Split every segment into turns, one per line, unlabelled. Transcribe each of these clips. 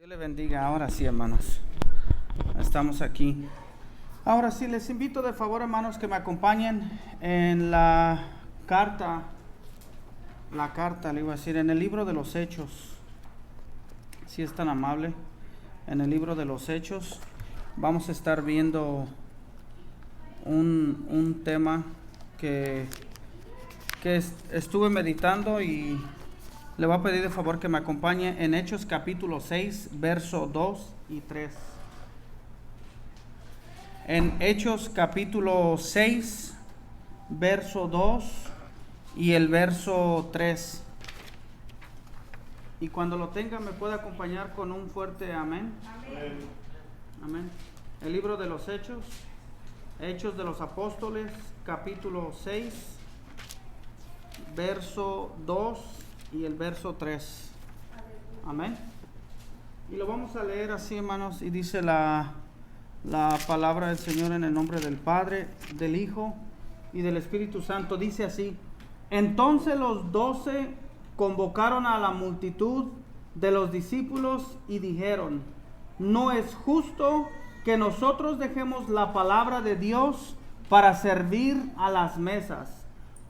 Dios le bendiga. Ahora sí, hermanos, estamos aquí. Ahora sí, les invito de favor, hermanos, que me acompañen en la carta, le iba a decir, en el libro de los Hechos. Si es tan amable, en el libro de los Hechos vamos a estar viendo un tema que estuve meditando y le voy a pedir de favor que me acompañe en Hechos capítulo 6, verso 2 y 3. En Hechos capítulo 6, verso 2 y el verso 3. Y cuando lo tenga me puede acompañar con un fuerte amén. Amén. Amén. El libro de los Hechos, Hechos de los Apóstoles, capítulo 6, verso 2 y el verso 3. Amén. Y lo vamos a leer así, hermanos, y dice la palabra del Señor en el nombre del Padre, del Hijo y del Espíritu Santo. Dice así: entonces los 12 convocaron a la multitud de los discípulos y dijeron: no es justo que nosotros dejemos la palabra de Dios para servir a las mesas.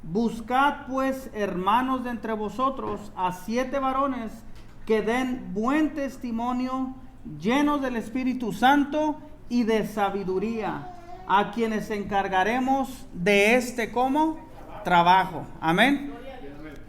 Buscad pues, hermanos, de entre vosotros a 7 varones que den buen testimonio, llenos del Espíritu Santo y de sabiduría, a quienes encargaremos de este como trabajo. Amén.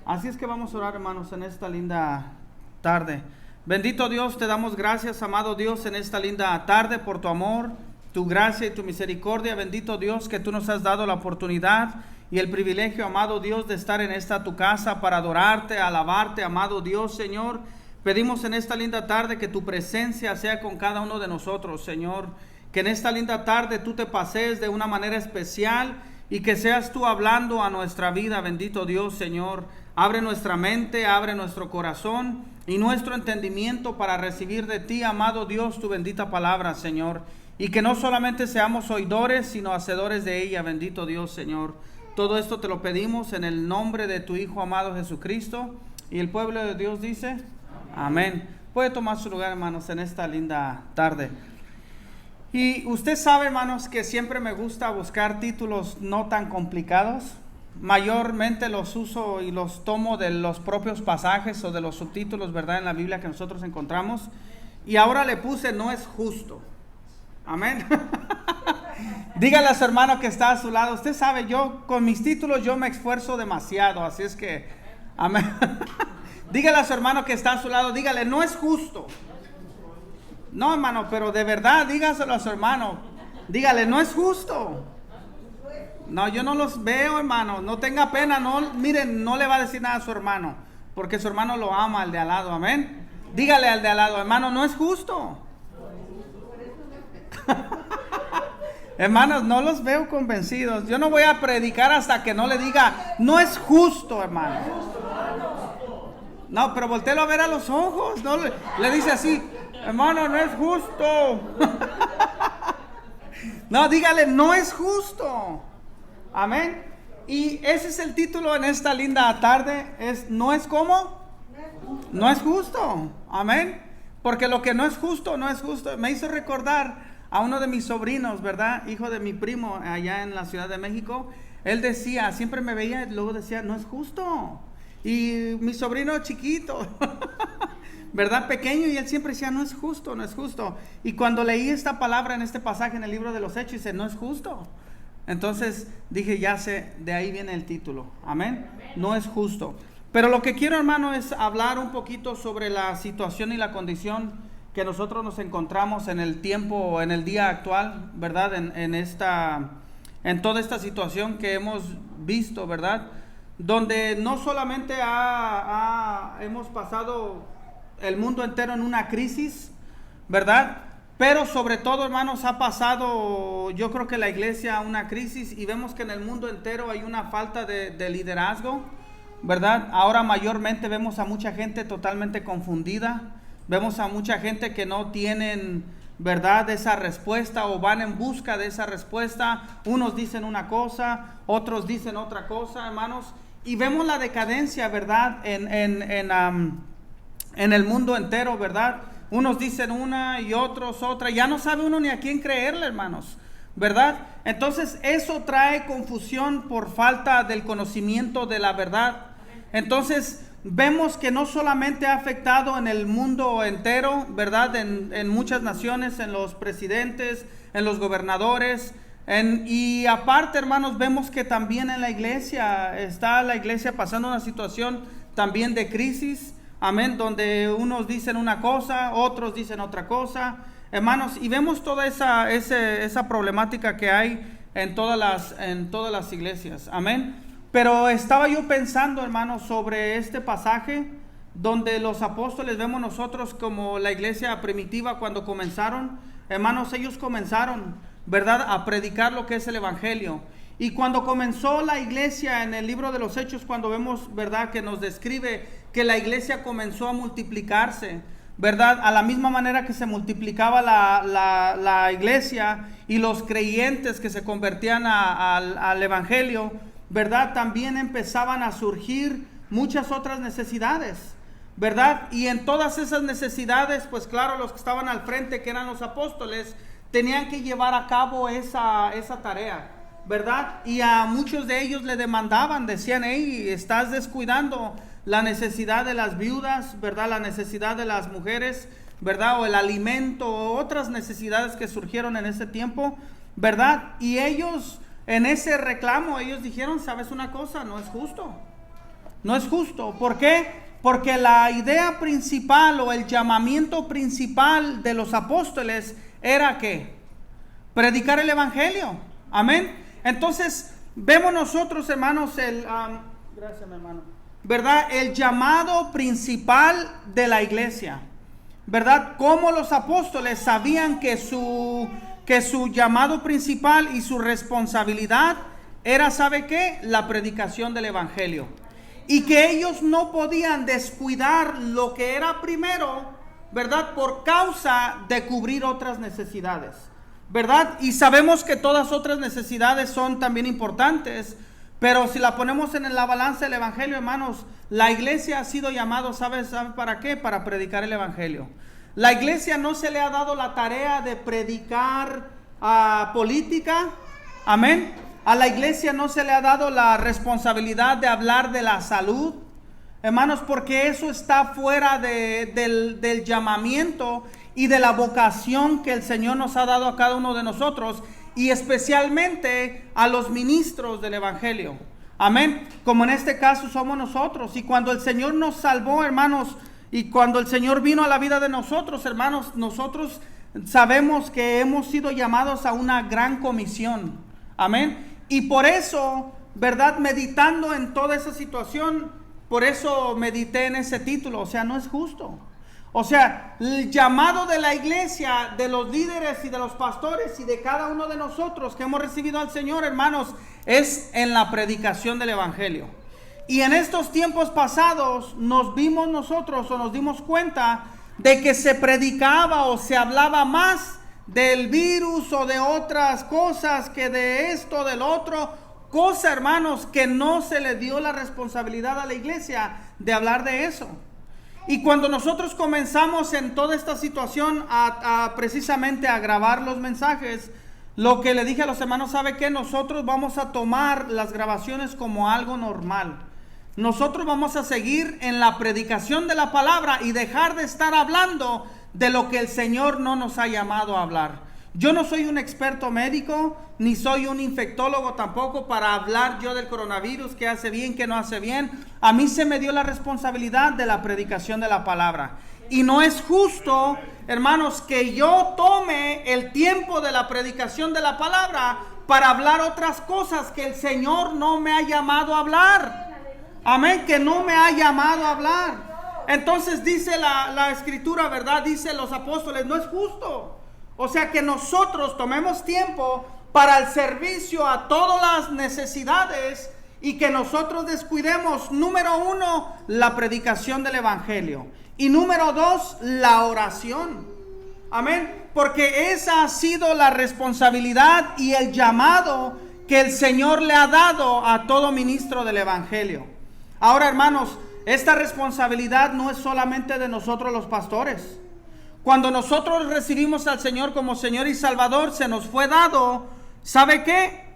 Así es que vamos a orar, hermanos, en esta linda tarde. Bendito Dios, te damos gracias, amado Dios, en esta linda tarde por tu amor, tu gracia y tu misericordia. Bendito Dios, que tú nos has dado la oportunidad y el privilegio, amado Dios, de estar en esta tu casa para adorarte, alabarte, amado Dios, Señor. Pedimos en esta linda tarde que tu presencia sea con cada uno de nosotros, Señor. Que en esta linda tarde tú te pasees de una manera especial y que seas tú hablando a nuestra vida, bendito Dios, Señor. Abre nuestra mente, abre nuestro corazón y nuestro entendimiento para recibir de ti, amado Dios, tu bendita palabra, Señor. Y que no solamente seamos oidores, sino hacedores de ella, bendito Dios, Señor. Todo esto te lo pedimos en el nombre de tu Hijo amado Jesucristo. Y el pueblo de Dios dice: amén. Puede tomar su lugar, hermanos, en esta linda tarde. Y usted sabe, hermanos, que siempre me gusta buscar títulos no tan complicados. Mayormente los uso y los tomo de los propios pasajes o de los subtítulos, ¿verdad?, en la Biblia que nosotros encontramos. Y ahora le puse: no es justo. Amén. Dígale a su hermano que está a su lado: usted sabe, yo con mis títulos yo me esfuerzo demasiado, así es que, amén. Dígale a su hermano que está a su lado, dígale: no es justo. No, hermano, pero de verdad, dígaselo a su hermano. Dígale: no es justo. No, yo no los veo, hermano. No tenga pena, no, miren, no le va a decir nada a su hermano, porque su hermano lo ama, al de al lado, amén. Dígale al de al lado: hermano, no es justo. Hermanos, no los veo convencidos. Yo no voy a predicar hasta que no le diga: no es justo, hermano. No, pero voltéelo a ver a los ojos. No le dice así: hermano, no es justo. No, dígale: no es justo. Amén. Y ese es el título en esta linda tarde. ¿No es cómo? No es justo. Amén. Porque lo que no es justo, no es justo. Me hizo recordar a uno de mis sobrinos, ¿verdad? Hijo de mi primo allá en la Ciudad de México. Él decía, siempre me veía y luego decía: no es justo. Y mi sobrino chiquito, ¿verdad?, pequeño, y él siempre decía: no es justo, no es justo. Y cuando leí esta palabra en este pasaje en el libro de los Hechos, dice: no es justo. Entonces dije: ya sé, de ahí viene el título. Amén. No es justo. Pero lo que quiero, hermano, es hablar un poquito sobre la situación y la condición que nosotros nos encontramos en el tiempo, en el día actual, ¿verdad? En toda esta situación que hemos visto, ¿verdad? Donde no solamente hemos pasado el mundo entero en una crisis, ¿verdad? Pero sobre todo, hermanos, ha pasado, yo creo que la iglesia, una crisis, y vemos que en el mundo entero hay una falta de liderazgo, ¿verdad? Ahora mayormente vemos a mucha gente totalmente confundida. Vemos a mucha gente que no tienen, ¿verdad?, esa respuesta, o van en busca de esa respuesta. Unos dicen una cosa, otros dicen otra cosa, hermanos. Y vemos la decadencia, ¿verdad?, en el mundo entero, ¿verdad? Unos dicen una y otros otra. Ya no sabe uno ni a quién creerle, hermanos, ¿verdad? Entonces eso trae confusión por falta del conocimiento de la verdad. Entonces vemos que no solamente ha afectado en el mundo entero, ¿verdad? En muchas naciones, en los presidentes, en los gobernadores. Y aparte, hermanos, vemos que también en la iglesia, está la iglesia pasando una situación también de crisis, amén, donde unos dicen una cosa, otros dicen otra cosa, hermanos, y vemos toda esa problemática que hay en todas las iglesias, amén. Pero estaba yo pensando, hermanos, sobre este pasaje donde los apóstoles vemos nosotros como la iglesia primitiva cuando comenzaron, hermanos, ellos comenzaron, ¿verdad?, a predicar lo que es el evangelio. Y cuando comenzó la iglesia en el libro de los Hechos, cuando vemos, ¿verdad?, que nos describe que la iglesia comenzó a multiplicarse, ¿verdad?, a la misma manera que se multiplicaba la iglesia y los creyentes que se convertían al evangelio, ¿verdad?, también empezaban a surgir muchas otras necesidades, ¿verdad? Y en todas esas necesidades, pues claro, los que estaban al frente, que eran los apóstoles, tenían que llevar a cabo esa tarea, ¿verdad? Y a muchos de ellos le demandaban, decían, hey, estás descuidando la necesidad de las viudas, ¿verdad? La necesidad de las mujeres, ¿verdad? O el alimento, o otras necesidades que surgieron en ese tiempo, ¿verdad? Y ellos, en ese reclamo, ellos dijeron, ¿sabes una cosa? No es justo. No es justo. ¿Por qué? Porque la idea principal o el llamamiento principal de los apóstoles era que predicar el evangelio. Amén. Entonces vemos nosotros, hermanos, gracias, mi hermano, ¿verdad?, el llamado principal de la iglesia, ¿verdad? Como los apóstoles sabían que su llamado principal y su responsabilidad era, ¿sabe qué?, la predicación del evangelio. Y que ellos no podían descuidar lo que era primero, ¿verdad?, por causa de cubrir otras necesidades, ¿verdad? Y sabemos que todas otras necesidades son también importantes, pero si la ponemos en la balanza del evangelio, hermanos, la iglesia ha sido llamado, ¿sabe para qué? Para predicar el evangelio. La iglesia no se le ha dado la tarea de predicar política, amén. A la iglesia no se le ha dado la responsabilidad de hablar de la salud, hermanos, porque eso está fuera del llamamiento y de la vocación que el Señor nos ha dado a cada uno de nosotros, y especialmente a los ministros del evangelio, amén, como en este caso somos nosotros. Y cuando el Señor nos salvó, hermanos, y cuando el Señor vino a la vida de nosotros, hermanos, nosotros sabemos que hemos sido llamados a una gran comisión, amén. Y por eso, ¿verdad?, meditando en toda esa situación, por eso medité en ese título, o sea, no es justo. O sea, el llamado de la iglesia, de los líderes y de los pastores y de cada uno de nosotros que hemos recibido al Señor, hermanos, es en la predicación del evangelio. Y en estos tiempos pasados nos vimos nosotros o nos dimos cuenta de que se predicaba o se hablaba más del virus o de otras cosas que de esto, del otro, cosa, hermanos, que no se le dio la responsabilidad a la iglesia de hablar de eso. Y cuando nosotros comenzamos en toda esta situación precisamente a grabar los mensajes, lo que le dije a los hermanos, ¿sabe qué? Nosotros vamos a tomar las grabaciones como algo normal. Nosotros vamos a seguir en la predicación de la palabra y dejar de estar hablando de lo que el Señor no nos ha llamado a hablar. Yo no soy un experto médico, ni soy un infectólogo tampoco para hablar yo del coronavirus, qué hace bien, qué no hace bien. A mí se me dio la responsabilidad de la predicación de la palabra. Y no es justo, hermanos, que yo tome el tiempo de la predicación de la palabra para hablar otras cosas que el Señor no me ha llamado a hablar. Amén, que no me ha llamado a hablar. Entonces dice la escritura, ¿verdad? Dice los apóstoles, no es justo. O sea, que nosotros tomemos tiempo para el servicio a todas las necesidades y que nosotros descuidemos, número 1, la predicación del evangelio. Y número 2, la oración. Amén. Porque esa ha sido la responsabilidad y el llamado que el Señor le ha dado a todo ministro del evangelio. Ahora, hermanos, esta responsabilidad no es solamente de nosotros los pastores. Cuando nosotros recibimos al Señor como Señor y Salvador, se nos fue dado, ¿sabe qué?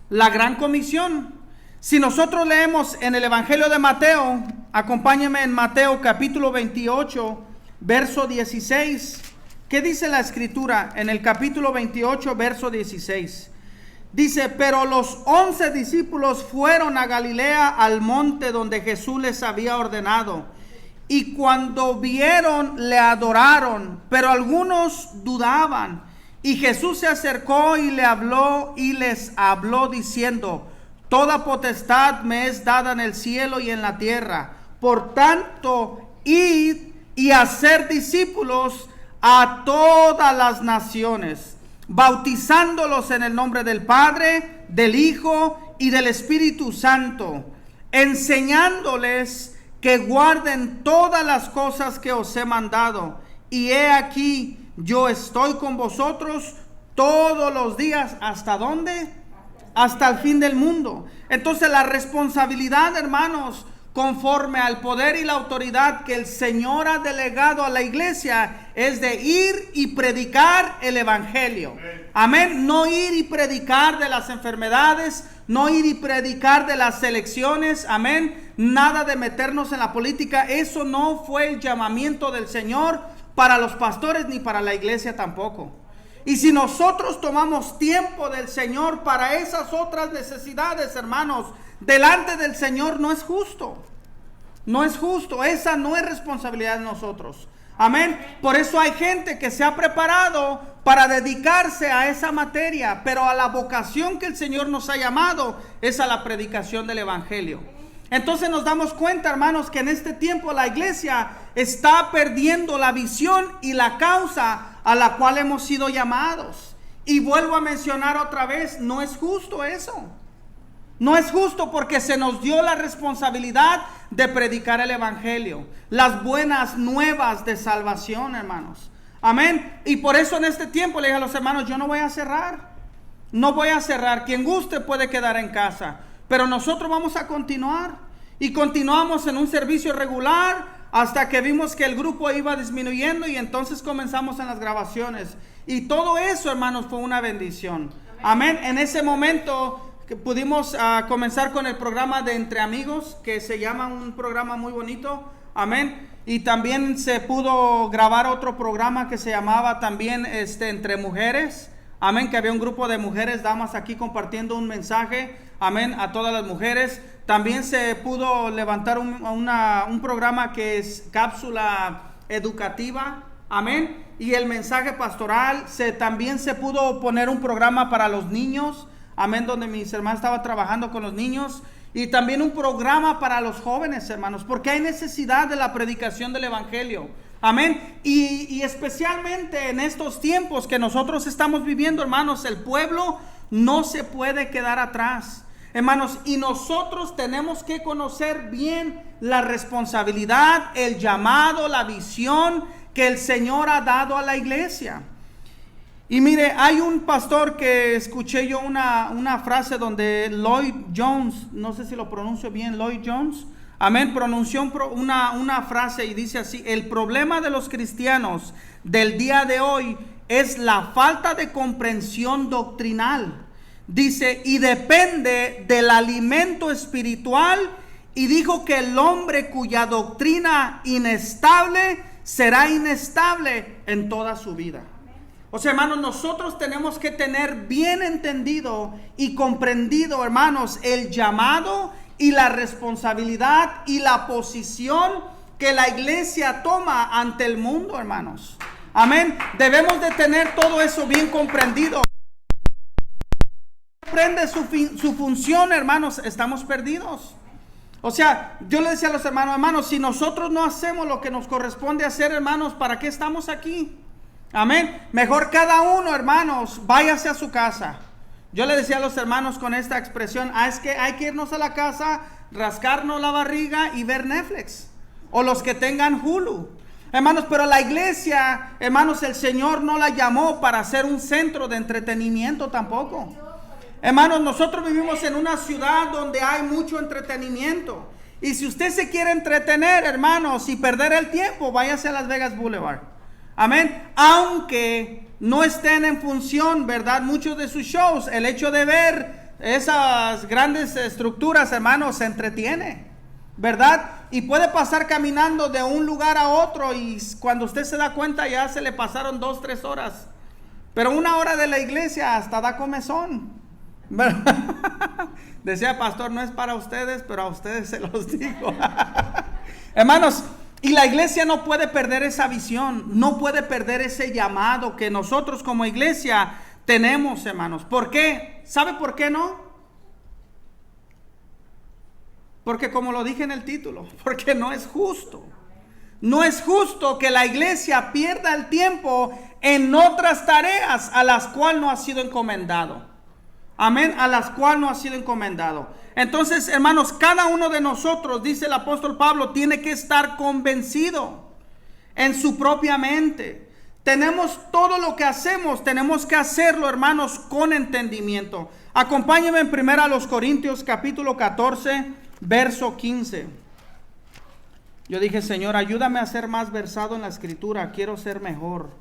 La gran comisión. Si nosotros leemos en el Evangelio de Mateo, acompáñenme en Mateo capítulo 28, verso 16. ¿Qué dice la Escritura? En el capítulo 28, verso 16. Dice, pero los 11 discípulos fueron a Galilea al monte donde Jesús les había ordenado. Y cuando vieron, le adoraron, pero algunos dudaban. Y Jesús se acercó y le habló y les habló diciendo, toda potestad me es dada en el cielo y en la tierra. Por tanto, id y hacer discípulos a todas las naciones, bautizándolos en el nombre del Padre, del Hijo y del Espíritu Santo, enseñándoles que guarden todas las cosas que os he mandado. Y he aquí, yo estoy con vosotros todos los días. ¿Hasta dónde? Hasta el fin del mundo. Entonces la responsabilidad, hermanos, conforme al poder y la autoridad que el Señor ha delegado a la iglesia, es de ir y predicar el evangelio. Amén. No ir y predicar de las enfermedades, no ir y predicar de las elecciones. Amén. Nada de meternos en la política. Eso no fue el llamamiento del Señor para los pastores ni para la iglesia tampoco. Y si nosotros tomamos tiempo del Señor para esas otras necesidades, hermanos, delante del Señor, no es justo. No es justo. Esa no es responsabilidad de nosotros. Amén. Por eso hay gente que se ha preparado para dedicarse a esa materia, pero a la vocación que el Señor nos ha llamado es a la predicación del evangelio. Entonces nos damos cuenta, hermanos, que en este tiempo la iglesia está perdiendo la visión y la causa a la cual hemos sido llamados. Y vuelvo a mencionar otra vez, no es justo eso. No es justo, porque se nos dio la responsabilidad de predicar el evangelio, las buenas nuevas de salvación, hermanos. Amén. Y por eso en este tiempo le dije a los hermanos, yo no voy a cerrar. No voy a cerrar. Quien guste puede quedar en casa, pero nosotros vamos a continuar. Y continuamos en un servicio regular hasta que vimos que el grupo iba disminuyendo, y entonces comenzamos en las grabaciones. Y todo eso, hermanos, fue una bendición. Amén. En ese momento que pudimos comenzar con el programa de Entre Amigos, que se llama un programa muy bonito. Amén. Y también se pudo grabar otro programa que se llamaba también Entre Mujeres. Amén, que había un grupo de mujeres, damas aquí compartiendo un mensaje. Amén, a todas las mujeres. También se pudo levantar un programa que es cápsula educativa. Amén. Y el mensaje pastoral. También se pudo poner un programa para los niños. Amén, donde mis hermanos estaban trabajando con los niños. Y también un programa para los jóvenes, hermanos, porque hay necesidad de la predicación del evangelio. Amén. Y especialmente en estos tiempos que nosotros estamos viviendo, hermanos, el pueblo no se puede quedar atrás, hermanos. Y nosotros tenemos que conocer bien la responsabilidad, el llamado, la visión que el Señor ha dado a la iglesia. Y mire, hay un pastor que escuché yo una frase donde Lloyd Jones, no sé si lo pronuncio bien, Lloyd Jones, amén, pronunció una frase y dice así: el problema de los cristianos del día de hoy es la falta de comprensión doctrinal. Dice, y depende del alimento espiritual, y dijo que el hombre cuya doctrina inestable será inestable en toda su vida. O sea, hermanos, nosotros tenemos que tener bien entendido y comprendido, hermanos, el llamado y la responsabilidad y la posición que la iglesia toma ante el mundo, hermanos. Amén. Debemos de tener todo eso bien comprendido. Comprende su función, hermanos, estamos perdidos. O sea, yo le decía a los hermanos, si nosotros no hacemos lo que nos corresponde hacer, hermanos, ¿para qué estamos aquí? Amén. Mejor cada uno, hermanos, váyase a su casa. Yo le decía a los hermanos con esta expresión, es que hay que irnos a la casa, rascarnos la barriga y ver Netflix. O los que tengan Hulu. Hermanos, pero la iglesia, hermanos, el Señor no la llamó para ser un centro de entretenimiento tampoco. Hermanos, nosotros vivimos en una ciudad donde hay mucho entretenimiento. Y si usted se quiere entretener, hermanos, y perder el tiempo, váyase a Las Vegas Boulevard. Amén. Aunque no estén en función, ¿verdad? Muchos de sus shows, el hecho de ver esas grandes estructuras, hermanos, se entretiene, ¿verdad? Y puede pasar caminando de un lugar a otro y cuando usted se da cuenta ya se le pasaron 2, 3 horas. Pero 1 hora de la iglesia hasta da comezón. Decía pastor, no es para ustedes, pero a ustedes se los digo. Hermanos, y la iglesia no puede perder esa visión, no puede perder ese llamado que nosotros como iglesia tenemos, hermanos. ¿Por qué? ¿Sabe por qué no? Porque como lo dije en el título, porque no es justo. No es justo que la iglesia pierda el tiempo en otras tareas a las cuales no ha sido encomendado. Amén, a las cuales no ha sido encomendado. Entonces, hermanos, cada uno de nosotros, dice el apóstol Pablo, tiene que estar convencido en su propia mente. Tenemos todo lo que hacemos, tenemos que hacerlo, hermanos, con entendimiento. Acompáñenme en 1 Corintios capítulo 14, verso 15. Yo dije, Señor, ayúdame a ser más versado en la escritura, quiero ser mejor.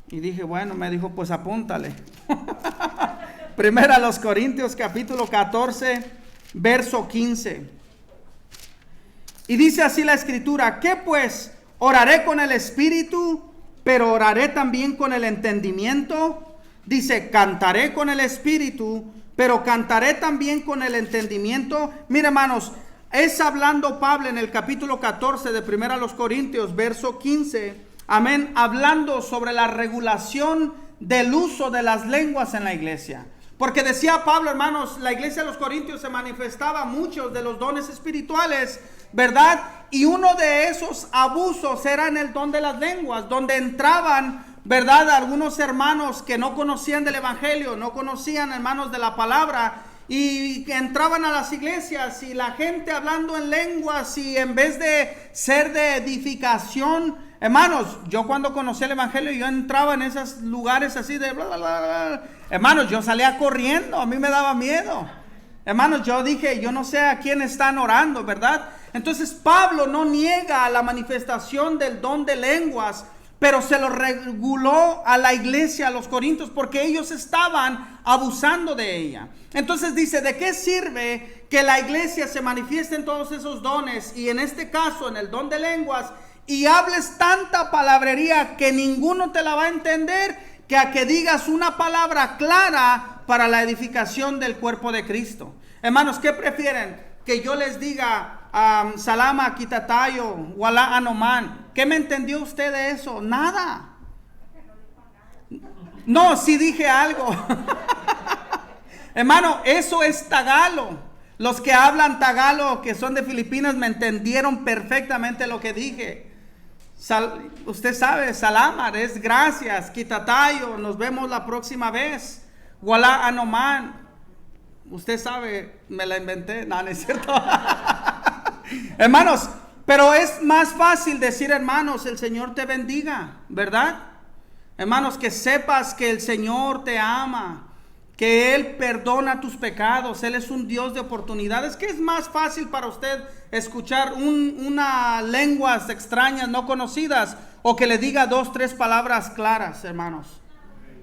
Y dije, bueno, me dijo, pues apúntale. 1 Corintios capítulo 14, verso 15. Y dice así la escritura, ¿qué pues? Oraré con el espíritu, pero oraré también con el entendimiento. Dice, cantaré con el espíritu, pero cantaré también con el entendimiento. Mira, hermanos, es hablando Pablo en el capítulo 14 de 1 Corintios, verso 15. Amén, hablando sobre la regulación del uso de las lenguas en la iglesia. Porque decía Pablo, hermanos, la iglesia de los Corintios se manifestaba muchos de los dones espirituales, ¿verdad? Y uno de esos abusos era en el don de las lenguas, donde entraban, ¿verdad? Algunos hermanos que no conocían del evangelio, no conocían, hermanos, de la palabra, y entraban a las iglesias y la gente hablando en lenguas, y en vez de ser de edificación, hermanos, yo cuando conocí el evangelio, yo entraba en esos lugares así de bla, bla, bla, bla. Hermanos, yo salía corriendo, a mí me daba miedo. Hermanos, yo dije, yo no sé a quién están orando, ¿verdad? Entonces Pablo no niega la manifestación del don de lenguas, pero se lo reguló a la iglesia, a los corintios, porque ellos estaban abusando de ella. Entonces dice, ¿de qué sirve que la iglesia se manifieste en todos esos dones, y en este caso en el don de lenguas, y hables tanta palabrería que ninguno te la va a entender, que a que digas una palabra clara para la edificación del cuerpo de Cristo? Hermanos, ¿qué prefieren? Que yo les diga Salama, Kitatayo, Wala Anoman. ¿Qué me entendió usted de eso? Nada. No, sí dije algo. Hermano, eso es tagalo. Los que hablan tagalo, que son de Filipinas, me entendieron perfectamente lo que dije. Usted sabe, Salamar es gracias, Kitatayo, nos vemos la próxima vez. Wala Anoman. Usted sabe, me la inventé, no es cierto. Hermanos, pero es más fácil decir, hermanos, el Señor te bendiga, ¿verdad? Hermanos, que sepas que el Señor te ama, que Él perdona tus pecados, Él es un Dios de oportunidades. ¿Qué es más fácil para usted escuchar una lenguas extrañas, no conocidas, o que le diga 2, 3 palabras claras, hermanos?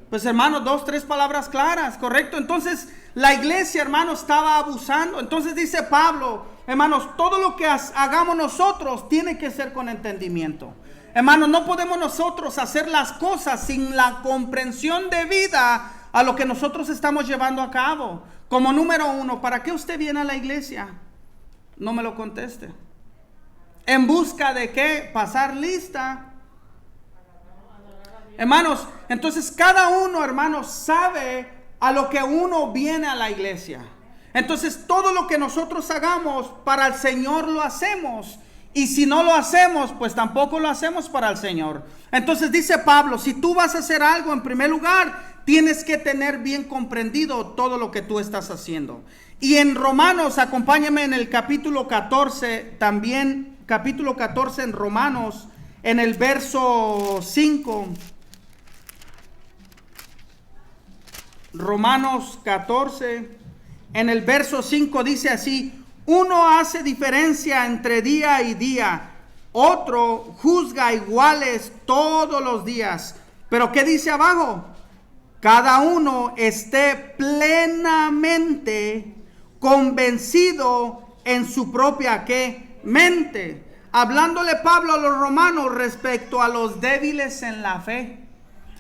Pues hermanos, 2, 3 palabras claras, correcto. Entonces la iglesia, hermanos, estaba abusando. Entonces dice Pablo, hermanos, todo lo que hagamos nosotros tiene que ser con entendimiento. Hermanos, no podemos nosotros hacer las cosas sin la comprensión debida a lo que nosotros estamos llevando a cabo. Como número 1, ¿para qué usted viene a la iglesia? No me lo conteste. ¿En busca de qué? Pasar lista. Hermanos, entonces cada uno, hermanos, sabe a lo que uno viene a la iglesia. Entonces todo lo que nosotros hagamos para el Señor lo hacemos. Y si no lo hacemos, pues tampoco lo hacemos para el Señor. Entonces dice Pablo, si tú vas a hacer algo, en primer lugar, tienes que tener bien comprendido todo lo que tú estás haciendo. Y en Romanos, acompáñame en el capítulo 14, también capítulo 14 en Romanos, en el verso 5. Romanos 14, en el verso 5 dice así: Uno hace diferencia entre día y día, otro juzga iguales todos los días. Pero ¿qué dice abajo? Cada uno esté plenamente convencido en su propia ¿qué? Mente. Hablándole Pablo a los romanos respecto a los débiles en la fe.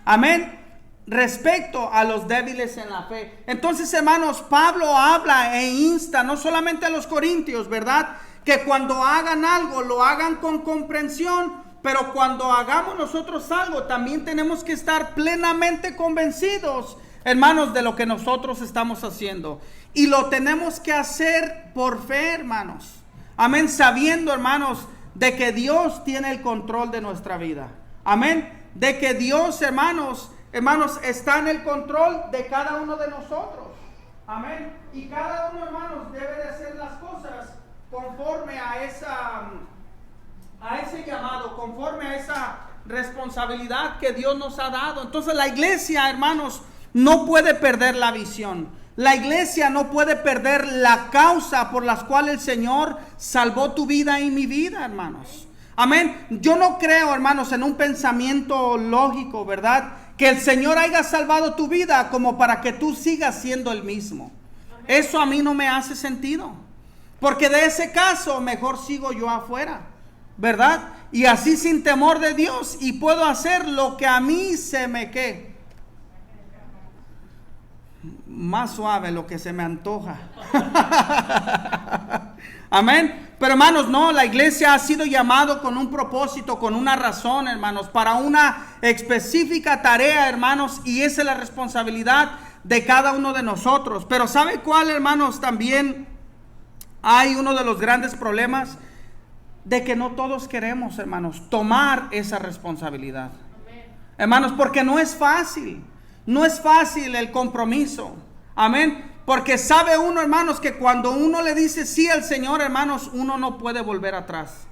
Amén. Respecto a los débiles en la fe. Entonces, hermanos, Pablo habla e insta no solamente a los corintios, ¿verdad? Que cuando hagan algo, lo hagan con comprensión. Pero cuando hagamos nosotros algo, también tenemos que estar plenamente convencidos, hermanos, de lo que nosotros estamos haciendo. Y lo tenemos que hacer por fe, hermanos. Amén. Sabiendo, hermanos, de que Dios tiene el control de nuestra vida. Amén. De que Dios, hermanos, está en el control de cada uno de nosotros. Amén. Y cada uno, hermanos, debe de hacer las cosas conforme a ese llamado, conforme a esa responsabilidad que Dios nos ha dado. Entonces la iglesia, hermanos, no puede perder la visión. La iglesia no puede perder la causa por la cual el Señor salvó tu vida y mi vida, hermanos. Amén. Yo no creo, hermanos, en un pensamiento lógico, ¿verdad? Que el Señor haya salvado tu vida como para que tú sigas siendo el mismo. Eso a mí no me hace sentido. Porque de ese caso mejor sigo yo afuera, ¿verdad? Y así sin temor de Dios, y puedo hacer lo que a mí se me quede más suave, lo que se me antoja. Amén. Pero hermanos, no, la iglesia ha sido llamado con un propósito, con una razón, hermanos, para una específica tarea, hermanos, y esa es la responsabilidad de cada uno de nosotros. Pero ¿sabe cuál, hermanos? También hay uno de los grandes problemas de que no todos queremos, hermanos, tomar esa responsabilidad. Amén. Hermanos, porque no es fácil el compromiso. Amén. Porque sabe uno, hermanos, que cuando uno le dice sí al Señor, hermanos, uno no puede volver atrás.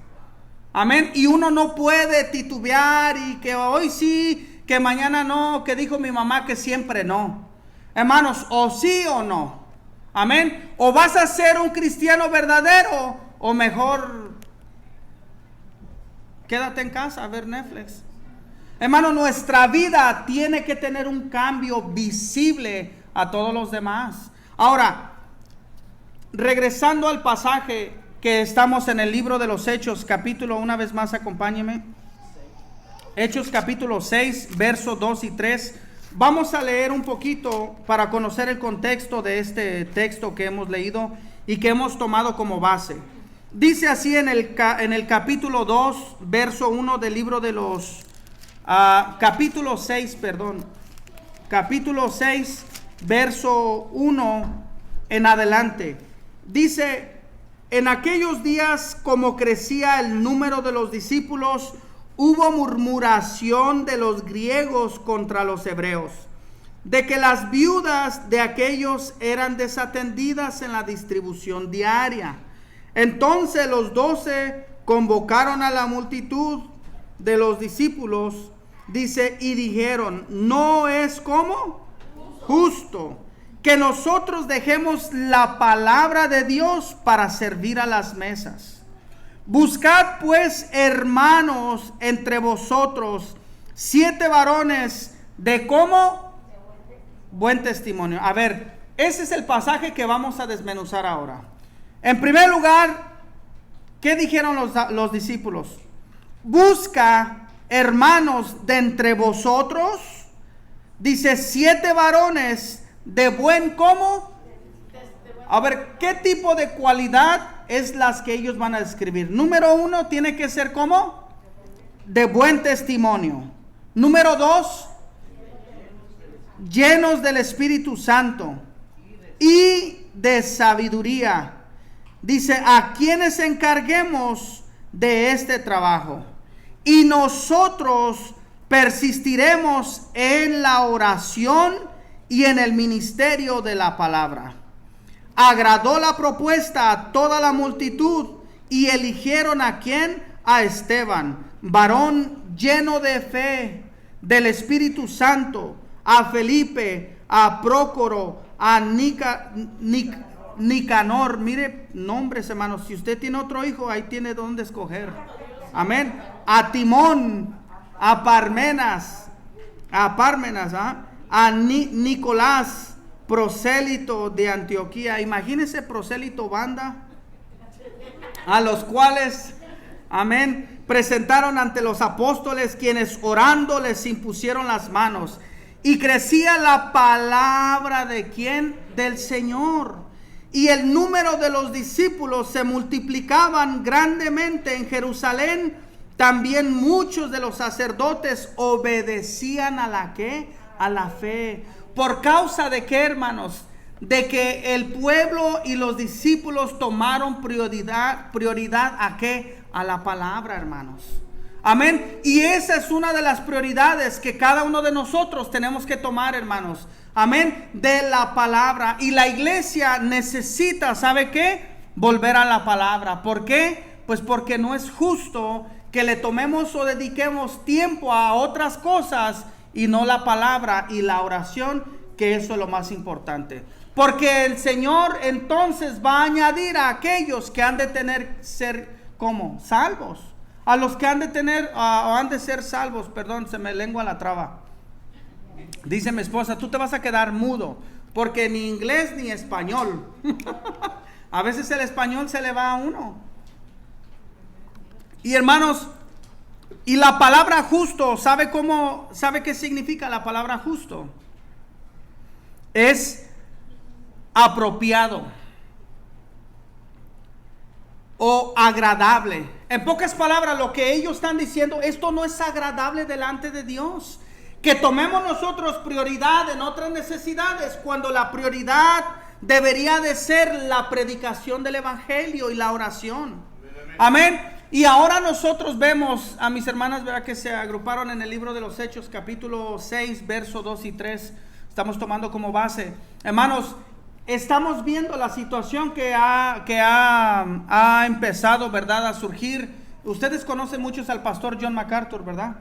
Amén. Y uno no puede titubear y que hoy sí, que mañana no, que dijo mi mamá que siempre no. Hermanos, o sí o no. Amén. O vas a ser un cristiano verdadero, o mejor quédate en casa a ver Netflix. Hermano, nuestra vida tiene que tener un cambio visible a todos los demás. Ahora, regresando al pasaje que estamos en el libro de los Hechos, capítulo, una vez más acompáñeme. Hechos capítulo 6, versos 2 y 3. Vamos a leer un poquito para conocer el contexto de este texto que hemos leído y que hemos tomado como base. Dice así en el capítulo 2, verso 1 del libro de los... capítulo 6, verso 1 en adelante. Dice: en aquellos días, como crecía el número de los discípulos, hubo murmuración de los griegos contra los hebreos, de que las viudas de aquellos eran desatendidas en la distribución diaria. Entonces los 12 convocaron a la multitud de los discípulos, dice, y dijeron: no es como justo que nosotros dejemos la palabra de Dios para servir a las mesas. Buscad pues, hermanos, entre vosotros 7 varones de ¿cómo? Buen testimonio. A ver, ese es el pasaje que vamos a desmenuzar ahora. En primer lugar, ¿qué dijeron los discípulos? Busca, hermanos, de entre vosotros, dice, 7 varones de buen ¿cómo? A ver, ¿qué tipo de cualidad es las que ellos van a describir? Número 1, tiene que ser ¿cómo? De buen testimonio. Número 2, llenos del Espíritu Santo y de sabiduría. Dice, a quienes encarguemos de este trabajo, y nosotros persistiremos en la oración y en el ministerio de la palabra. Agradó la propuesta a toda la multitud, y eligieron ¿a quién? A Esteban, varón lleno de fe, del Espíritu Santo, a Felipe, a Prócoro, a Nicanor. Mire nombres, hermanos. Si usted tiene otro hijo, ahí tiene donde escoger. Amén. A Timón, a Parmenas, a Nicolás, prosélito de Antioquía. Imagínense, prosélito banda, a los cuales, amén, presentaron ante los apóstoles, quienes orando les impusieron las manos. Y crecía la palabra de ¿quién? Del Señor. Y el número de los discípulos se multiplicaban grandemente en Jerusalén. También muchos de los sacerdotes obedecían a la ¿qué? A la fe. ¿Por causa de qué, hermanos? De que el pueblo y los discípulos tomaron prioridad ¿a qué? A la palabra, hermanos. Amén. Y esa es una de las prioridades que cada uno de nosotros tenemos que tomar, hermanos. Amén. De la palabra. Y la iglesia necesita, ¿sabe qué? Volver a la palabra. ¿Por qué? Pues porque no es justo que le tomemos o dediquemos tiempo a otras cosas y no la palabra y la oración, que eso es lo más importante. Porque el Señor entonces va a añadir a aquellos que han de ser como salvos. A los que han de ser salvos, perdón, se me lengua la traba. Dice mi esposa, tú te vas a quedar mudo, porque ni inglés ni español. A veces el español se le va a uno. Y hermanos, y la palabra justo, ¿sabe qué significa la palabra justo? Es apropiado o agradable. En pocas palabras, lo que ellos están diciendo, esto no es agradable delante de Dios. Que tomemos nosotros prioridad en otras necesidades, cuando la prioridad debería de ser la predicación del evangelio y la oración. Amén. Y ahora nosotros vemos a mis hermanas, ¿verdad?, que se agruparon en el libro de los Hechos, capítulo 6, verso 2 y 3. Estamos tomando como base. Hermanos, estamos viendo la situación que ha empezado, ¿verdad?, a surgir. Ustedes conocen muchos al pastor John MacArthur, ¿verdad?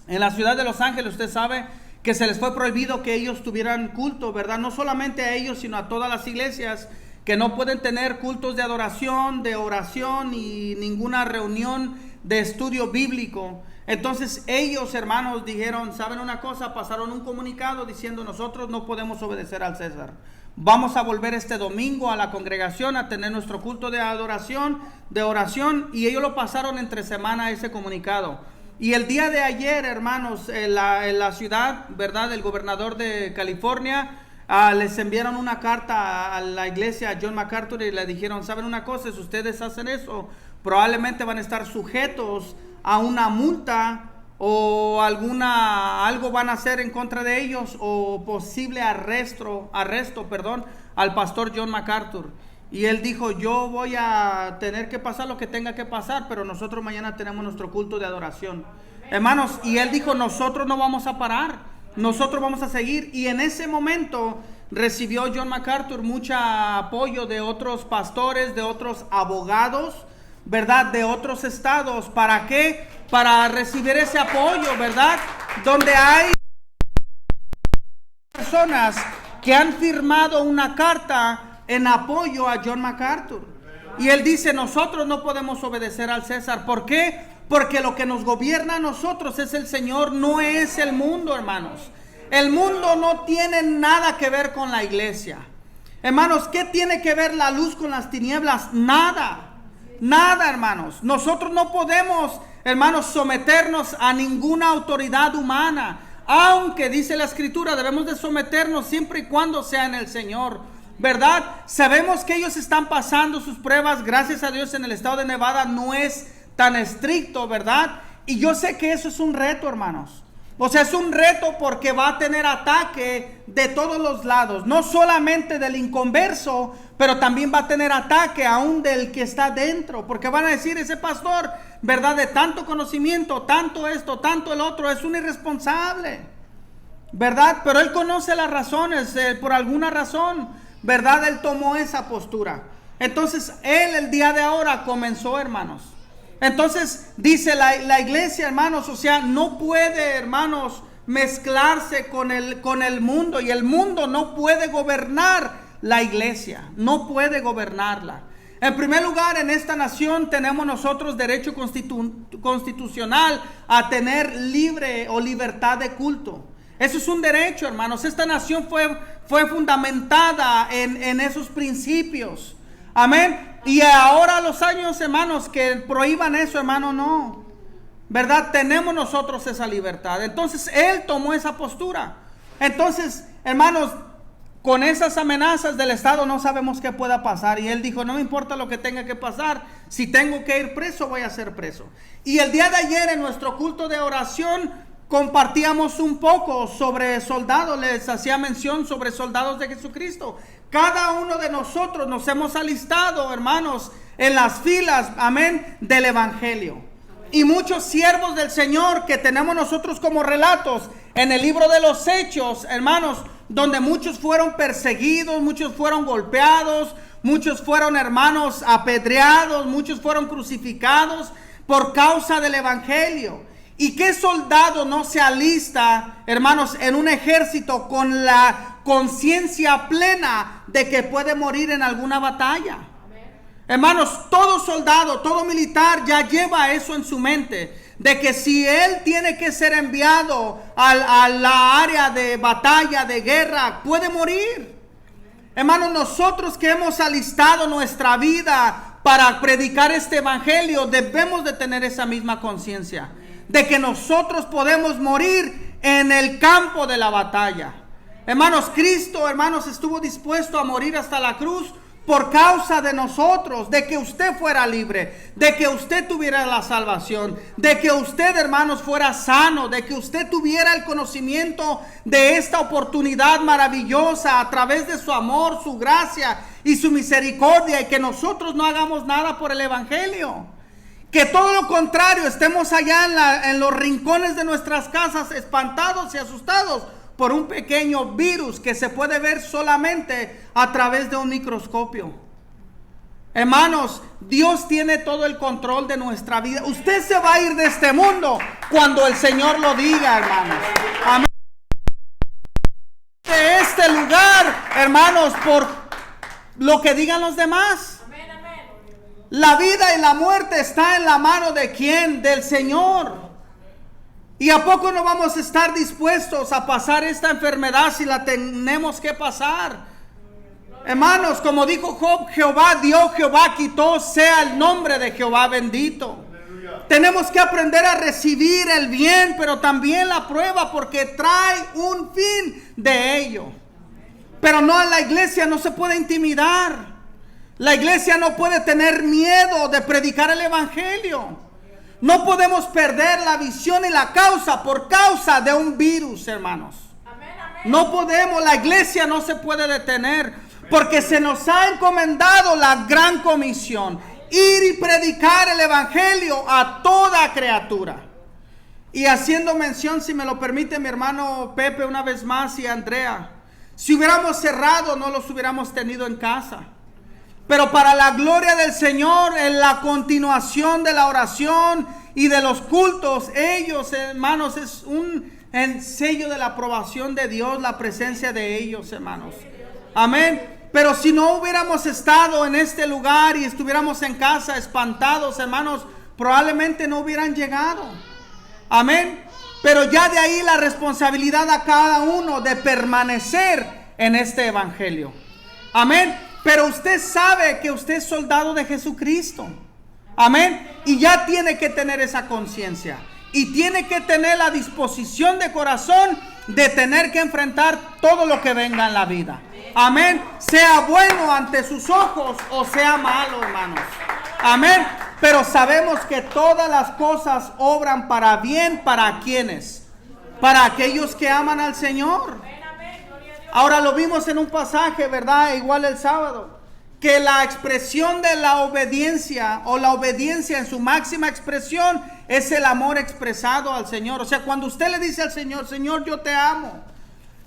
En la ciudad de Los Ángeles, usted sabe que se les fue prohibido que ellos tuvieran culto, ¿verdad? No solamente a ellos, sino a todas las iglesias, que no pueden tener cultos de adoración, de oración y ninguna reunión de estudio bíblico. Entonces ellos, hermanos, dijeron, ¿saben una cosa? Pasaron un comunicado diciendo, nosotros no podemos obedecer al César. Vamos a volver este domingo a la congregación a tener nuestro culto de adoración, de oración, y ellos lo pasaron entre semana ese comunicado. Y el día de ayer, hermanos, en la ciudad, ¿verdad?, el gobernador de California, les enviaron una carta a la iglesia, a John MacArthur, y le dijeron, ¿saben una cosa? Si ustedes hacen eso, probablemente van a estar sujetos a una multa o algo van a hacer en contra de ellos, o posible arresto, al pastor John MacArthur. Y él dijo, yo voy a tener que pasar lo que tenga que pasar, pero nosotros mañana tenemos nuestro culto de adoración. Hermanos, y él dijo, nosotros no vamos a parar. Nosotros vamos a seguir. Y en ese momento recibió John MacArthur mucho apoyo de otros pastores, de otros abogados, ¿verdad?, de otros estados. ¿Para qué? Para recibir ese apoyo, ¿verdad? Donde hay personas que han firmado una carta en apoyo a John MacArthur. Y él dice, nosotros no podemos obedecer al César. ¿Por qué? Porque lo que nos gobierna a nosotros es el Señor, no es el mundo, hermanos. El mundo no tiene nada que ver con la iglesia. Hermanos, ¿qué tiene que ver la luz con las tinieblas? Nada. Nada, hermanos. Nosotros no podemos, hermanos, someternos a ninguna autoridad humana. Aunque dice la Escritura, debemos de someternos siempre y cuando sea en el Señor, ¿verdad? Sabemos que ellos están pasando sus pruebas. Gracias a Dios, en el estado de Nevada no es tan estricto, ¿verdad? Y yo sé que eso es un reto, hermanos. O sea, es un reto porque va a tener ataque de todos los lados. No solamente del inconverso, pero también va a tener ataque aún del que está dentro. Porque van a decir, ese pastor, ¿verdad?, de tanto conocimiento, tanto esto, tanto el otro, es un irresponsable, ¿verdad? Pero él conoce las razones, por alguna razón, ¿verdad?, él tomó esa postura. Entonces, él el día de ahora comenzó, hermanos. Entonces dice la iglesia, hermanos, o sea, no puede, hermanos, mezclarse con el mundo, y el mundo no puede gobernar la iglesia, no puede gobernarla. En primer lugar, en esta nación tenemos nosotros derecho constitucional a tener libre o libertad de culto. Eso es un derecho, hermanos. Esta nación fue fundamentada en esos principios. Amén. Y ahora los años, hermanos, que prohíban eso, hermano, no. ¿Verdad? Tenemos nosotros esa libertad. Entonces, Él tomó esa postura. Entonces, hermanos, con esas amenazas del Estado no sabemos qué pueda pasar. Y Él dijo, no me importa lo que tenga que pasar. Si tengo que ir preso, voy a ser preso. Y el día de ayer en nuestro culto de oración compartíamos un poco sobre soldados. Les hacía mención sobre soldados de Jesucristo. Cada uno de nosotros nos hemos alistado, hermanos, en las filas, amén, del Evangelio. Y muchos siervos del Señor que tenemos nosotros como relatos en el libro de los Hechos, hermanos, donde muchos fueron perseguidos, muchos fueron golpeados, muchos fueron, hermanos, apedreados, muchos fueron crucificados por causa del Evangelio. ¿Y qué soldado no se alista, hermanos, en un ejército con la conciencia plena de que puede morir en alguna batalla? Hermanos, todo soldado, todo militar ya lleva eso en su mente, de que si él tiene que ser enviado a la área de batalla, de guerra, puede morir. Hermanos, nosotros que hemos alistado nuestra vida para predicar este evangelio, debemos de tener esa misma conciencia, de que nosotros podemos morir en el campo de la batalla. Hermanos, Cristo, hermanos, estuvo dispuesto a morir hasta la cruz por causa de nosotros, de que usted fuera libre, de que usted tuviera la salvación, de que usted, hermanos, fuera sano, de que usted tuviera el conocimiento de esta oportunidad maravillosa a través de su amor, su gracia y su misericordia, y que nosotros no hagamos nada por el evangelio. Que todo lo contrario, estemos allá en los rincones de nuestras casas espantados y asustados por un pequeño virus que se puede ver solamente a través de un microscopio. Hermanos, Dios tiene todo el control de nuestra vida. Usted se va a ir de este mundo cuando el Señor lo diga, hermanos. Amén. De este lugar, hermanos, por lo que digan los demás. La vida y la muerte está en la mano de ¿quién? Del Señor. ¿Y a poco no vamos a estar dispuestos a pasar esta enfermedad si la tenemos que pasar? Hermanos, como dijo Job, Jehová dio, Jehová quitó, sea el nombre de Jehová bendito. Tenemos que aprender a recibir el bien, pero también la prueba, porque trae un fin de ello. Pero no, a la iglesia no se puede intimidar. La iglesia no puede tener miedo de predicar el evangelio. No podemos perder la visión y la causa por causa de un virus, hermanos. No podemos, la iglesia no se puede detener, porque se nos ha encomendado la gran comisión: ir y predicar el evangelio a toda criatura. Y haciendo mención, si me lo permite mi hermano Pepe una vez más y Andrea, si hubiéramos cerrado, no los hubiéramos tenido en casa. Pero para la gloria del Señor, en la continuación de la oración y de los cultos, ellos, hermanos, es un sello de la aprobación de Dios, la presencia de ellos, hermanos. Amén. Pero si no hubiéramos estado en este lugar y estuviéramos en casa espantados, hermanos, probablemente no hubieran llegado. Amén. Pero ya de ahí la responsabilidad a cada uno de permanecer en este evangelio. Amén. Pero usted sabe que usted es soldado de Jesucristo. Amén. Y ya tiene que tener esa conciencia. Y tiene que tener la disposición de corazón de tener que enfrentar todo lo que venga en la vida. Amén. Sea bueno ante sus ojos o sea malo, hermanos. Amén. Pero sabemos que todas las cosas obran para bien. ¿Para quienes? Para aquellos que aman al Señor. Ahora lo vimos en un pasaje, ¿verdad? Igual el sábado, que la expresión de la obediencia, o la obediencia en su máxima expresión, es el amor expresado al Señor. O sea, cuando usted le dice al Señor: Señor, yo te amo,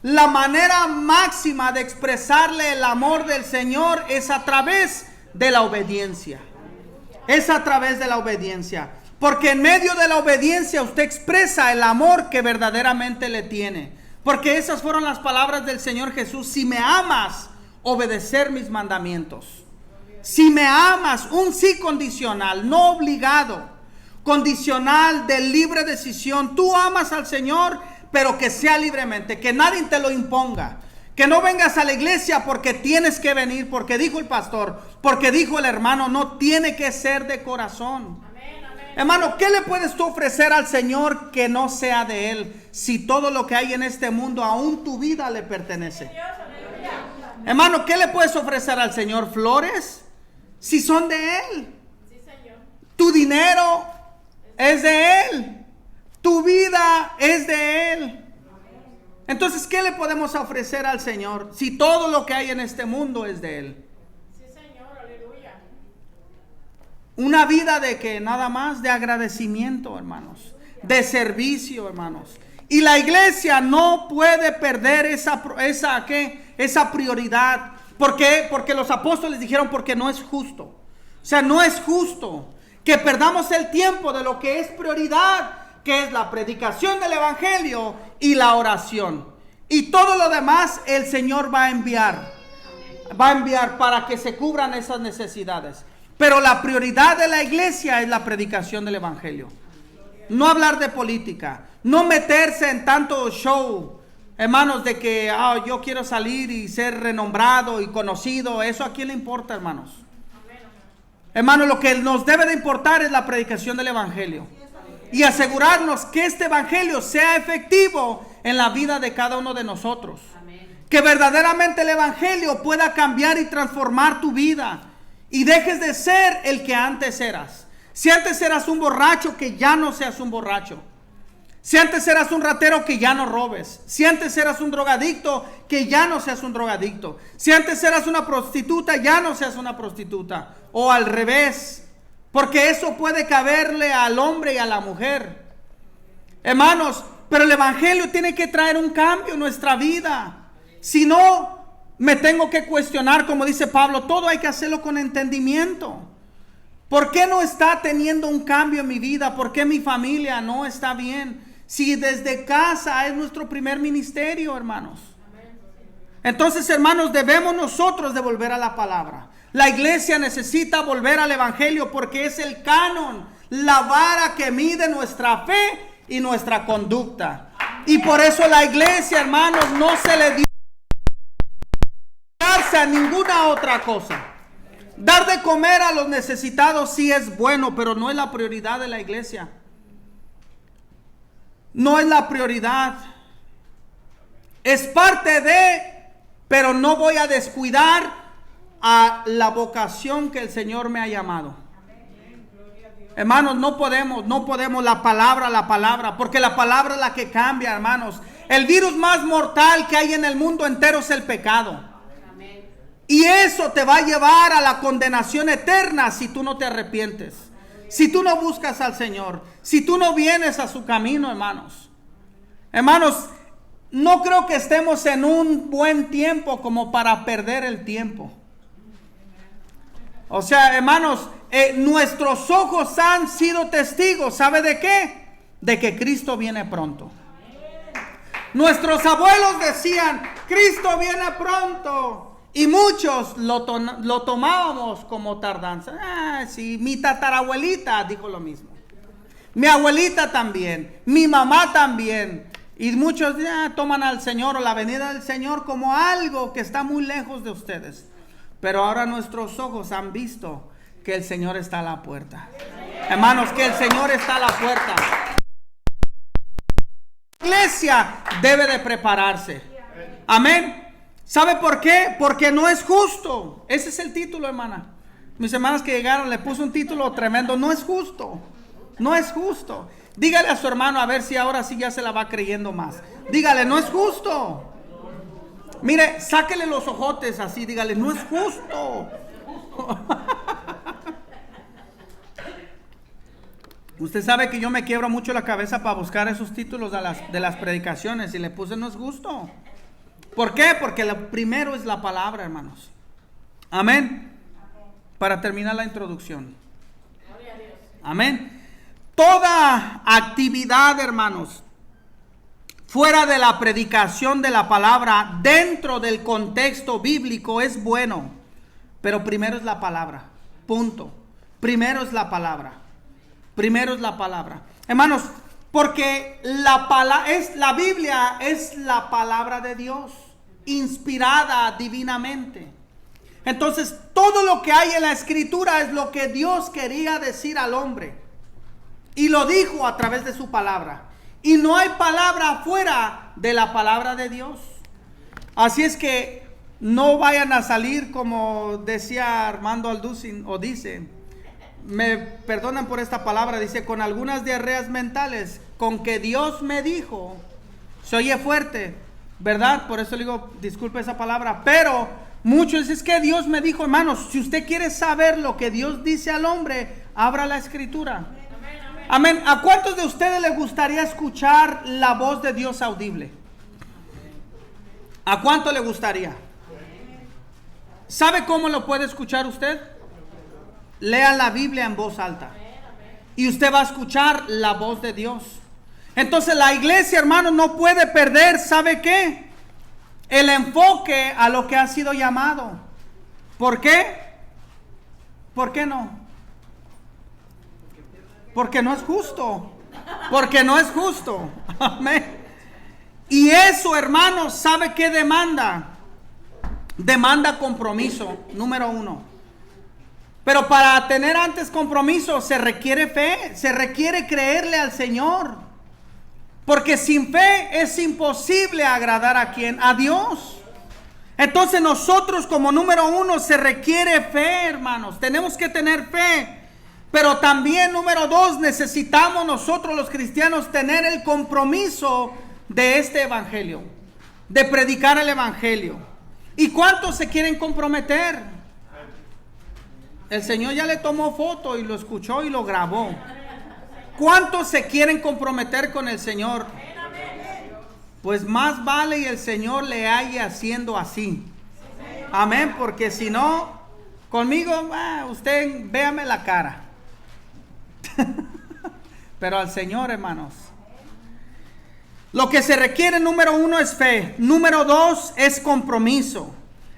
la manera máxima de expresarle el amor del Señor es a través de la obediencia. Es a través de la obediencia. Porque en medio de la obediencia usted expresa el amor que verdaderamente le tiene. Porque esas fueron las palabras del Señor Jesús: si me amas, obedecer mis mandamientos. Si me amas, un sí condicional, no obligado, condicional de libre decisión. Tú amas al Señor, pero que sea libremente, que nadie te lo imponga. Que no vengas a la iglesia porque tienes que venir, porque dijo el pastor, porque dijo el hermano. No, tiene que ser de corazón. Amén, amén. Hermano, ¿qué le puedes tú ofrecer al Señor que no sea de Él? Si todo lo que hay en este mundo, aún tu vida le pertenece. Hermano, ¿qué le puedes ofrecer al Señor? ¿Flores? Si son de Él. Sí, Señor. Tu dinero es de Él. Tu vida es de Él. Entonces, ¿qué le podemos ofrecer al Señor si todo lo que hay en este mundo es de Él? Sí, Señor, aleluya. Una vida de que nada más de agradecimiento, hermanos, de servicio, hermanos. Y la iglesia no puede perder esa prioridad. ¿Por qué? Porque los apóstoles dijeron, porque no es justo. O sea, no es justo que perdamos el tiempo de lo que es prioridad, que es la predicación del evangelio y la oración. Y todo lo demás el Señor va a enviar para que se cubran esas necesidades. Pero la prioridad de la iglesia es la predicación del evangelio. No hablar de política, no meterse en tanto show, hermanos, de que yo quiero salir y ser renombrado y conocido. Eso a quién le importa, hermanos. Hermanos, lo que nos debe de importar es la predicación del evangelio. Y asegurarnos que este evangelio sea efectivo en la vida de cada uno de nosotros. Amén. Que verdaderamente el evangelio pueda cambiar y transformar tu vida. Y dejes de ser el que antes eras. Si antes eras un borracho, que ya no seas un borracho. Si antes eras un ratero, que ya no robes. Si antes eras un drogadicto, que ya no seas un drogadicto. Si antes eras una prostituta, ya no seas una prostituta. O al revés. Porque eso puede caberle al hombre y a la mujer. Hermanos, pero el evangelio tiene que traer un cambio en nuestra vida. Si no, me tengo que cuestionar, como dice Pablo, todo hay que hacerlo con entendimiento. ¿Por qué no está teniendo un cambio en mi vida? ¿Por qué mi familia no está bien? Si desde casa es nuestro primer ministerio, hermanos. Entonces, hermanos, debemos nosotros de volver a la palabra. La iglesia necesita volver al evangelio porque es el canon, la vara que mide nuestra fe y nuestra conducta. Y por eso la iglesia, hermanos, no se le dio a ninguna otra cosa. Dar de comer a los necesitados sí es bueno, pero no es la prioridad de la iglesia. No es la prioridad. Es parte de, pero no voy a descuidar a la vocación que el Señor me ha llamado. Hermanos, no podemos la palabra, porque la palabra es la que cambia, hermanos. El virus más mortal que hay en el mundo entero es el pecado. Y eso te va a llevar a la condenación eterna si tú no te arrepientes, si tú no buscas al Señor, si tú no vienes a su camino, hermanos. Hermanos, no creo que estemos en un buen tiempo como para perder el tiempo. O sea, hermanos, nuestros ojos han sido testigos. ¿Sabe de qué? De que Cristo viene pronto. Nuestros abuelos decían, Cristo viene pronto. Y muchos lo tomábamos como tardanza. Sí, mi tatarabuelita dijo lo mismo. Mi abuelita también. Mi mamá también. Y muchos toman al Señor o la venida del Señor como algo que está muy lejos de ustedes. Pero ahora nuestros ojos han visto que el Señor está a la puerta. Hermanos, que el Señor está a la puerta. La iglesia debe de prepararse. Amén. ¿Sabe por qué? Porque no es justo. Ese es el título, hermana. Mis hermanas que llegaron le puse un título tremendo. No es justo. No es justo. Dígale a su hermano a ver si ahora sí ya se la va creyendo más. Dígale, no es justo. Mire, sáquele los ojotes así, dígale, no es justo. Usted sabe que yo me quiebro mucho la cabeza para buscar esos títulos de las predicaciones y le puse no es justo. ¿Por qué? Porque lo primero es la palabra, hermanos. Amén. Para terminar la introducción. Amén. Toda actividad, hermanos, fuera de la predicación de la palabra, dentro del contexto bíblico, es bueno. Pero primero es la palabra. Punto. Primero es la palabra. Primero es la palabra. Hermanos, porque la Biblia es la palabra de Dios, inspirada divinamente. Entonces, todo lo que hay en la Escritura es lo que Dios quería decir al hombre. Y lo dijo a través de su palabra. Y no hay palabra fuera de la palabra de Dios. Así es que no vayan a salir como decía Armando Alducin, o dice, me perdonan por esta palabra, dice, con algunas diarreas mentales, con que Dios me dijo, se oye fuerte, ¿verdad? Por eso le digo, disculpe esa palabra, pero muchos es que Dios me dijo, hermanos, si usted quiere saber lo que Dios dice al hombre, abra la Escritura. Amén. ¿A cuántos de ustedes les gustaría escuchar la voz de Dios audible? ¿A cuánto le gustaría? ¿Sabe cómo lo puede escuchar usted? Lea la Biblia en voz alta y usted va a escuchar la voz de Dios. Entonces la iglesia, hermanos, no puede perder, ¿sabe qué? El enfoque a lo que ha sido llamado. ¿Por qué? ¿Por qué no? Porque no es justo. Porque no es justo. Amén. Y eso, hermanos, ¿sabe qué demanda? Demanda compromiso, número 1. Pero para tener antes compromiso se requiere fe, se requiere creerle al Señor. Porque sin fe es imposible agradar a ¿quién? A Dios. Entonces nosotros como número 1 se requiere fe, hermanos. Tenemos que tener fe. Pero también número 2 necesitamos nosotros los cristianos tener el compromiso de este evangelio. De predicar el evangelio. ¿Y cuántos se quieren comprometer? El Señor ya le tomó foto y lo escuchó y lo grabó. ¿Cuántos se quieren comprometer con el Señor? Pues más vale y el Señor le haya haciendo así. Amén, porque si no, conmigo, usted véame la cara. Pero al Señor, hermanos, lo que se requiere, número 1 es fe. Número 2 es compromiso.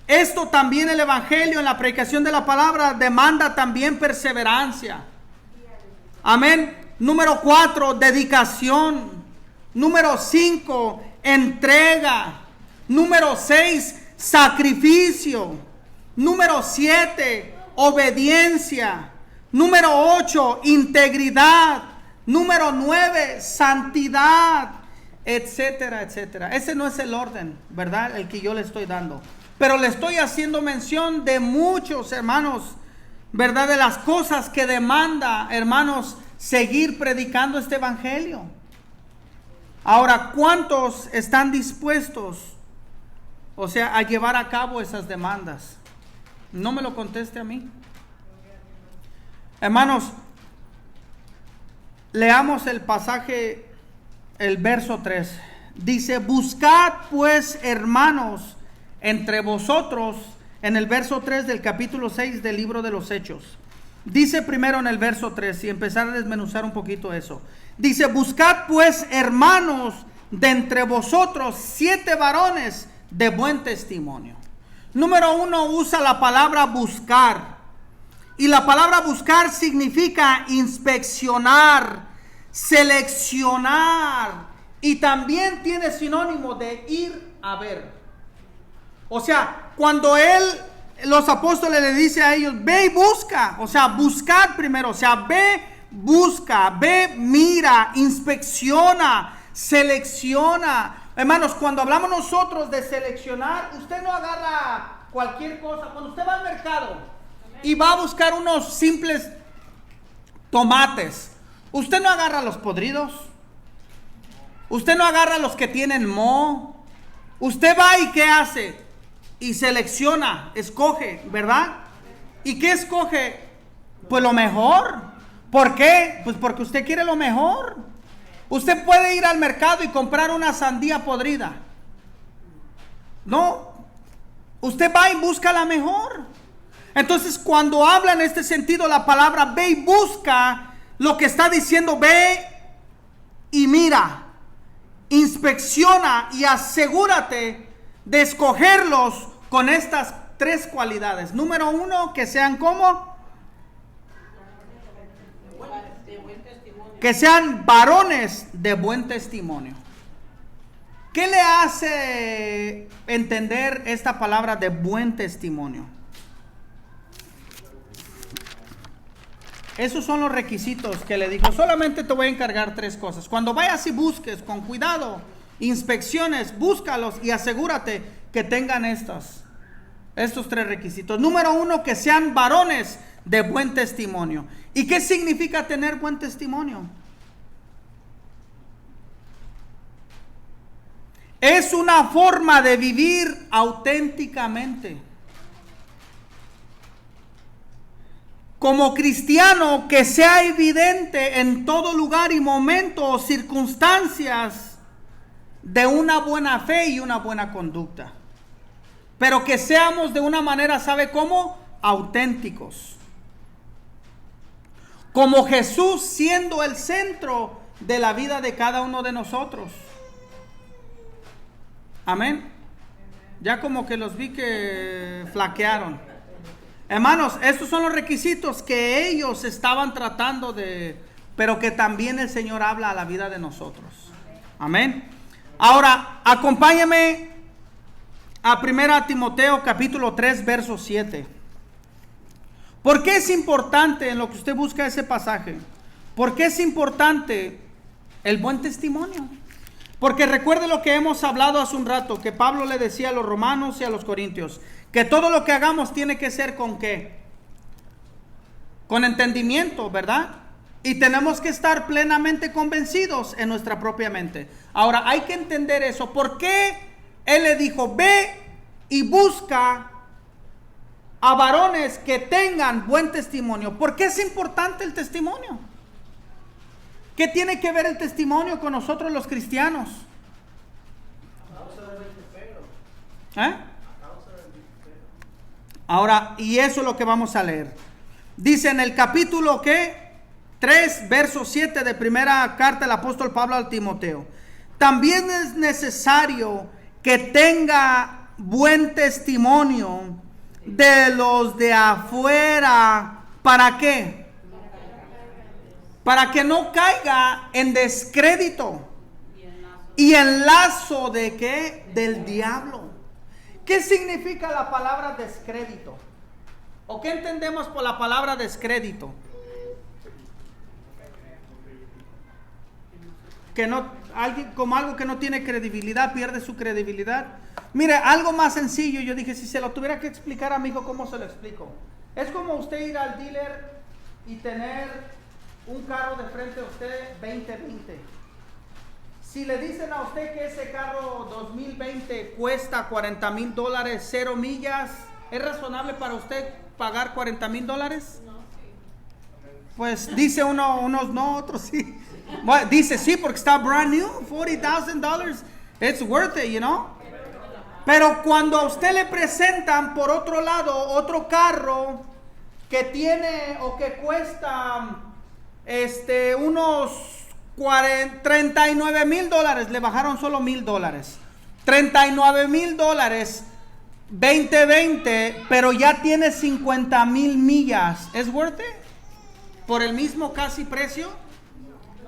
Esto también, el evangelio en la predicación de la palabra demanda también perseverancia. Amén. Número 4, dedicación. Número 5, entrega. Número 6, sacrificio. Número 7, obediencia. Número 8, integridad. Número 9, santidad, etcétera, etcétera. Ese no es el orden, ¿verdad? El que yo le estoy dando. Pero le estoy haciendo mención de muchos, hermanos, ¿verdad? De las cosas que demanda, hermanos, seguir predicando este evangelio. Ahora, ¿cuántos están dispuestos, o sea, a llevar a cabo esas demandas? No me lo conteste a mí. Hermanos, leamos el pasaje, el verso 3. Dice, buscad pues, hermanos, entre vosotros, en el verso 3 del capítulo 6 del libro de los Hechos. Dice primero en el verso 3, y empezar a desmenuzar un poquito eso. Dice, buscad pues, hermanos, de entre vosotros 7 varones de buen testimonio. Número 1 usa la palabra buscar. Y la palabra buscar significa inspeccionar, seleccionar, y también tiene sinónimo de ir a ver. O sea, cuando los apóstoles le dice a ellos, ve y busca, o sea, buscar primero, o sea, ve, busca, ve, mira, inspecciona, selecciona. Hermanos, cuando hablamos nosotros de seleccionar, usted no agarra cualquier cosa. Cuando usted va al mercado y va a buscar unos simples tomates, usted no agarra los podridos, usted no agarra los que tienen moho. Usted va y ¿qué hace? Y selecciona, escoge, ¿verdad? ¿Y qué escoge? Pues lo mejor. ¿Por qué? Pues porque usted quiere lo mejor. Usted puede ir al mercado y comprar una sandía podrida. No, usted va y busca la mejor. Entonces, cuando habla en este sentido la palabra ve y busca, lo que está diciendo, ve y mira, inspecciona y asegúrate de escogerlos con estas 3 cualidades. Número 1, que sean como, que sean varones de buen testimonio. ¿Qué le hace entender esta palabra de buen testimonio? Esos son los requisitos que le dijo. Solamente te voy a encargar 3 cosas. Cuando vayas y busques con cuidado, inspecciones, búscalos y asegúrate que tengan estos 3 requisitos. Número 1, que sean varones de buen testimonio. ¿Y qué significa tener buen testimonio? Es una forma de vivir auténticamente. Como cristiano, que sea evidente en todo lugar y momento o circunstancias de una buena fe y una buena conducta. Pero que seamos de una manera, ¿sabe cómo? Auténticos. Como Jesús siendo el centro de la vida de cada uno de nosotros. Amén. Ya como que los vi que flaquearon. Hermanos, estos son los requisitos que ellos estaban tratando de, pero que también el Señor habla a la vida de nosotros. Amén. Ahora, acompáñame a 1 Timoteo capítulo 3, verso 7. ¿Por qué es importante en lo que usted busca ese pasaje? ¿Por qué es importante el buen testimonio? Porque recuerde lo que hemos hablado hace un rato, que Pablo le decía a los romanos y a los corintios, que todo lo que hagamos tiene que ser ¿con qué? Con entendimiento, ¿verdad? Y tenemos que estar plenamente convencidos en nuestra propia mente. Ahora, hay que entender eso. ¿Por qué él le dijo, ve y busca a varones que tengan buen testimonio? ¿Por qué es importante el testimonio? ¿Qué tiene que ver el testimonio con nosotros los cristianos? Ahora, y eso es lo que vamos a leer. Dice en el capítulo 3, verso 7 de primera carta del apóstol Pablo al Timoteo. También es necesario que tenga buen testimonio de los de afuera. ¿Para qué? Para que no caiga en descrédito y en lazo de ¿qué? Del diablo. ¿Qué significa la palabra descrédito? ¿O qué entendemos por la palabra descrédito? Que no, alguien como algo que no tiene credibilidad, pierde su credibilidad. Mire, algo más sencillo, yo dije, si se lo tuviera que explicar a mi hijo, ¿cómo se lo explico? Es como usted ir al dealer y tener un carro de frente a usted 2020. Si le dicen a usted que ese carro 2020 cuesta $40,000, 0 millas, ¿es razonable para usted pagar $40,000? Pues dice unos no, otros sí. Bueno, dice sí, porque está brand new, $40,000, it's worth it, you know. Pero cuando a usted le presentan por otro lado otro carro que tiene o que cuesta unos $39,000, le bajaron solo $1,000. $39,000 2020, pero ya tiene 50,000 millas. ¿Es worth it? ¿Por el mismo casi precio?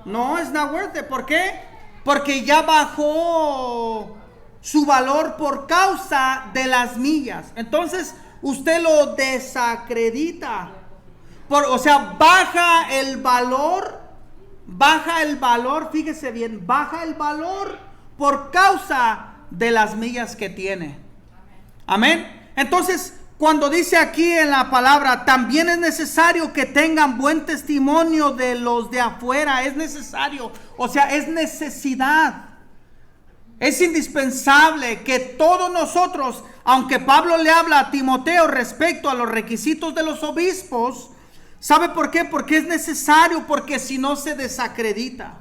No, es not worth it. ¿Por qué? Porque ya bajó su valor por causa de las millas. Entonces usted lo desacredita. O sea, baja el valor, fíjese bien, baja el valor por causa de las millas que tiene. Amén. Entonces, cuando dice aquí en la palabra, también es necesario que tengan buen testimonio de los de afuera. Es necesario, o sea, es necesidad. Es indispensable que todos nosotros, aunque Pablo le habla a Timoteo respecto a los requisitos de los obispos, ¿sabe por qué? Porque es necesario, porque si no se desacredita.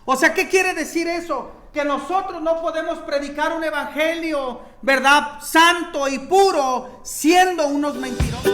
O sea, ¿qué quiere decir eso? Que nosotros no podemos predicar un evangelio, ¿verdad?, santo y puro, siendo unos mentirosos.